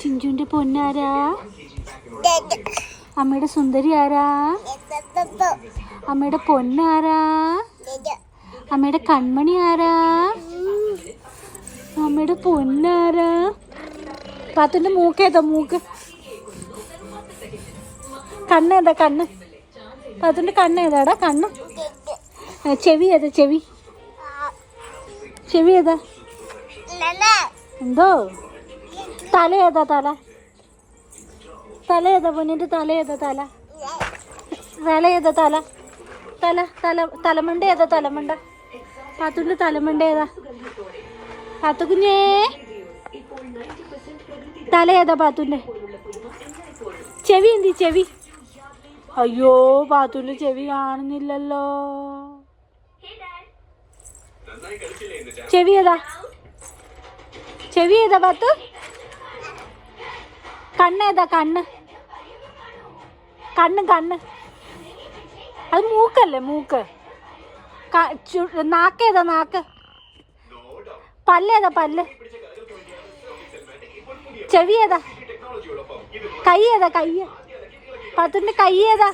ചിഞ്ചുവിന്റെ പൊന്നാരാ? അമ്മയുടെ സുന്ദരി ആരാ? അമ്മയുടെ പൊന്നാരാ? അമ്മയുടെ കൺമണി ആരാ? അമ്മയുടെ പൊന്നാരാ? പാത്തുന്റെ മൂക്കേതാ? മൂക്ക് കണ്ണേതാ? കണ്ണ് പാത്തുന്റെ കണ്ണേതാടാ? കണ്ണ്. ചെവി ഏതാ? ചെവി ചെവി ഏതാ? എന്തോ? തല ഏതാ? തല തല ഏതാ? പൊന്നിന്റെ തല ഏതാ? തല തല ഏതാ? തല തല തല തലമണ്ട ഏതാ? തലമണ്ട പാത്തുന്റെ തലമണ്ട ഏതാ? പാത്തുകുഞ്ഞേ തല ഏതാ പാത്തുന്റെ? ചെവി എന്തി? ചെവി അയ്യോ പാത്തുന്റെ ചെവി കാണുന്നില്ലല്ലോ. ചെവി ഏതാ? ചെവി ഏതാ പാത്തു? കണ്ണേതാ? കണ്ണ് കണ്ണ് കണ്ണ് അത് മൂക്കല്ലേ? മൂക്ക്. നാക്കേതാ? നാക്ക്. പല്ലേതാ? പല്ല്. ചെവി ഏതാ? കൈ ഏതാ? കൈ പാത്തുന്റെ കൈ ഏതാ?